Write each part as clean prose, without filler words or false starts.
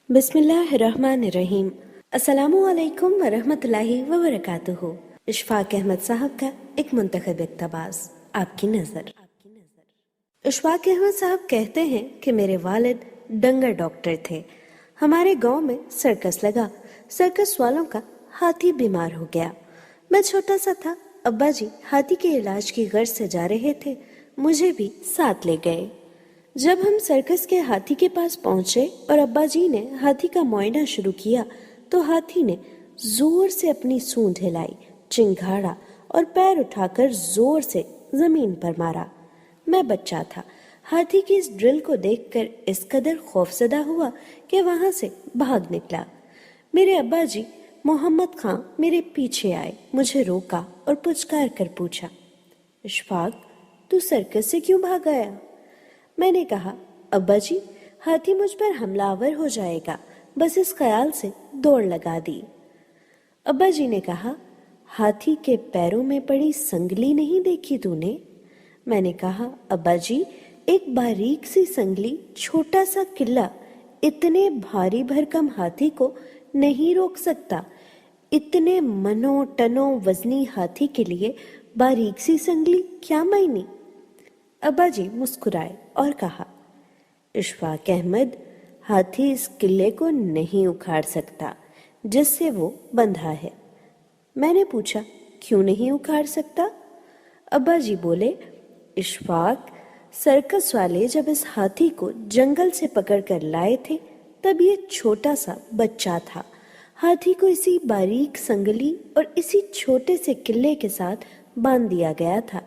بسم اللہ الرحمن الرحیم۔ السلام علیکم ورحمۃ اللہ وبرکاتہ۔ اشفاق احمد صاحب کا ایک منتخب اقتباس، آپ کی نظر۔ اشفاق احمد صاحب کہتے ہیں کہ میرے والد ڈنگر ڈاکٹر تھے۔ ہمارے گاؤں میں سرکس لگا، سرکس والوں کا ہاتھی بیمار ہو گیا۔ میں چھوٹا سا تھا، ابا جی ہاتھی کے علاج کی غرض سے جا رہے تھے، مجھے بھی ساتھ لے گئے۔ جب ہم سرکس کے ہاتھی کے پاس پہنچے اور ابا جی نے ہاتھی کا معائنہ شروع کیا تو ہاتھی نے زور سے اپنی سونڈ ہلائی، چنگھاڑا اور پیر اٹھا کر زور سے زمین پر مارا۔ میں بچہ تھا، ہاتھی کی اس ڈرل کو دیکھ کر اس قدر خوفزدہ ہوا کہ وہاں سے بھاگ نکلا۔ میرے ابا جی محمد خان میرے پیچھے آئے، مجھے روکا اور پچکار کر پوچھا، اشفاق تو سرکس سے کیوں بھاگ آیا؟ میں نے کہا، ابا جی ہاتھی مجھ پر حملہ آور ہو جائے گا، بس اس خیال سے دوڑ لگا دی۔ ابا جی نے کہا، ہاتھی کے پیروں میں پڑی سنگلی نہیں دیکھی تو نے؟ میں نے کہا، ابا جی ایک باریک سی سنگلی، چھوٹا سا قلعہ اتنے بھاری بھرکم ہاتھی کو نہیں روک سکتا۔ اتنے منوں ٹنوں وزنی ہاتھی کے لیے باریک سی سنگلی کیا معنی؟ ابا جی مسکرائے اور کہا، اشفاق احمد، ہاتھی اس قلعے کو نہیں اکھاڑ سکتا جس سے وہ بندھا ہے۔ میں نے پوچھا، کیوں نہیں اکھاڑ سکتا؟ ابا جی بولے، اشفاق سرکس والے جب اس ہاتھی کو جنگل سے پکڑ کر لائے تھے تب یہ چھوٹا سا بچہ تھا۔ ہاتھی کو اسی باریک سنگلی اور اسی چھوٹے سے قلعے کے ساتھ باندھ دیا گیا تھا۔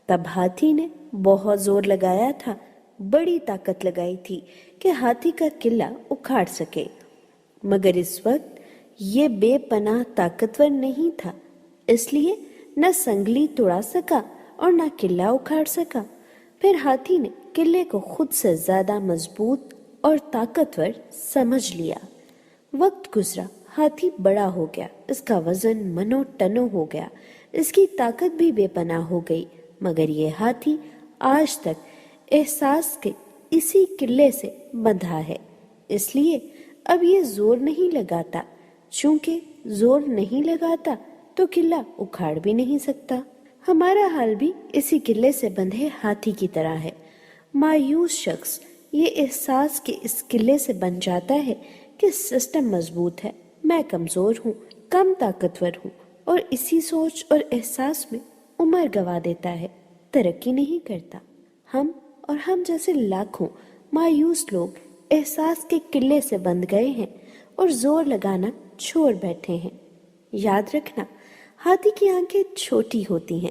تب ہاتھی نے بہت زور لگایا تھا، بڑی طاقت لگائی تھی کہ ہاتھی کا قلعہ اکھاڑ سکے، مگر اس وقت یہ بے پناہ طاقتور نہیں تھا، اس لیے نہ سنگلی توڑا سکا اور نہ قلعہ اکھاڑ سکا۔ پھر ہاتھی نے قلعے کو خود سے زیادہ مضبوط اور طاقتور سمجھ لیا۔ وقت گزرا، ہاتھی بڑا ہو گیا، اس کا وزن منوں ٹنوں ہو گیا، اس کی طاقت بھی بے پناہ ہو گئی، مگر یہ ہاتھی آج تک احساس کے اسی قلعے سے بندھا ہے، اس لیے اب یہ زور نہیں لگاتا، چونکہ زور نہیں لگاتا تو قلعہ اکھاڑ بھی نہیں سکتا۔ ہمارا حال بھی اسی قلعے سے بندھے ہاتھی کی طرح ہے۔ مایوس شخص یہ احساس کے اس قلعے سے بن جاتا ہے کہ سسٹم مضبوط ہے، میں کمزور ہوں، کم طاقتور ہوں، اور اسی سوچ اور احساس میں عمر گوا دیتا ہے، ترقی نہیں کرتا۔ ہم جیسے لاکھوں مایوس لوگ احساس کے قلعے سے بندھ گئے ہیں اور زور لگانا چھوڑ بیٹھے ہیں۔ یاد رکھنا، ہاتھی کی آنکھیں چھوٹی ہوتی ہیں،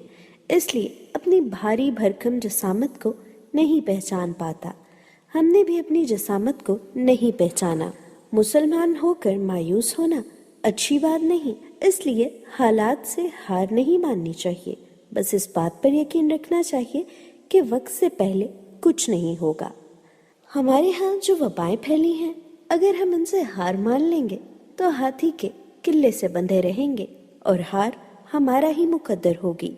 اس لیے اپنی بھاری بھرکم جسامت کو نہیں پہچان پاتا۔ ہم نے بھی اپنی جسامت کو نہیں پہچانا۔ مسلمان ہو کر مایوس ہونا اچھی بات نہیں، اس لیے حالات سے ہار نہیں ماننی چاہیے، بس اس بات پر یقین رکھنا چاہیے کہ وقت سے پہلے کچھ نہیں ہوگا۔ ہمارے ہاں جو وبائیں پھیلی ہیں، اگر ہم ان سے ہار مان لیں گے تو ہاتھی کے قلعے سے بندھے رہیں گے اور ہار ہمارا ہی مقدر ہوگی۔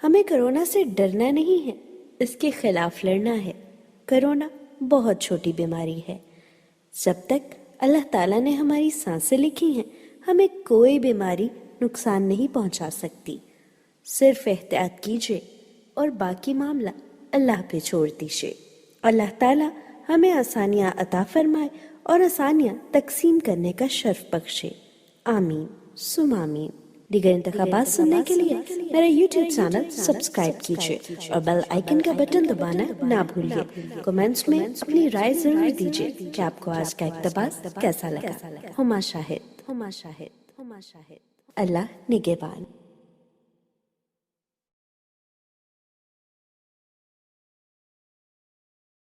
ہمیں کرونا سے ڈرنا نہیں ہے، اس کے خلاف لڑنا ہے۔ کرونا بہت چھوٹی بیماری ہے، جب تک اللہ تعالیٰ نے ہماری سانسیں لکھی ہیں ہمیں کوئی بیماری نقصان نہیں پہنچا سکتی۔ صرف احتیاط کیجیے اور باقی معاملہ اللہ پہ چھوڑ دیجیے۔ اللہ تعالیٰ ہمیں آسانیاں عطا فرمائے اور آسانیاں تقسیم کرنے کا شرف بخشے، آمین ثم آمین۔ دیگر انتخابات سننے کے لیے میرا یوٹیوب چینل سبسکرائب کیجیے اور بیل آئیکن کا بٹن دبانا نہ بھولیے۔ کمنٹس میں اپنی رائے ضرور دیجیے کہ آپ کو آج کا اقتباس کیسا لگا۔ ہما شاہد، اللہ نگہبان۔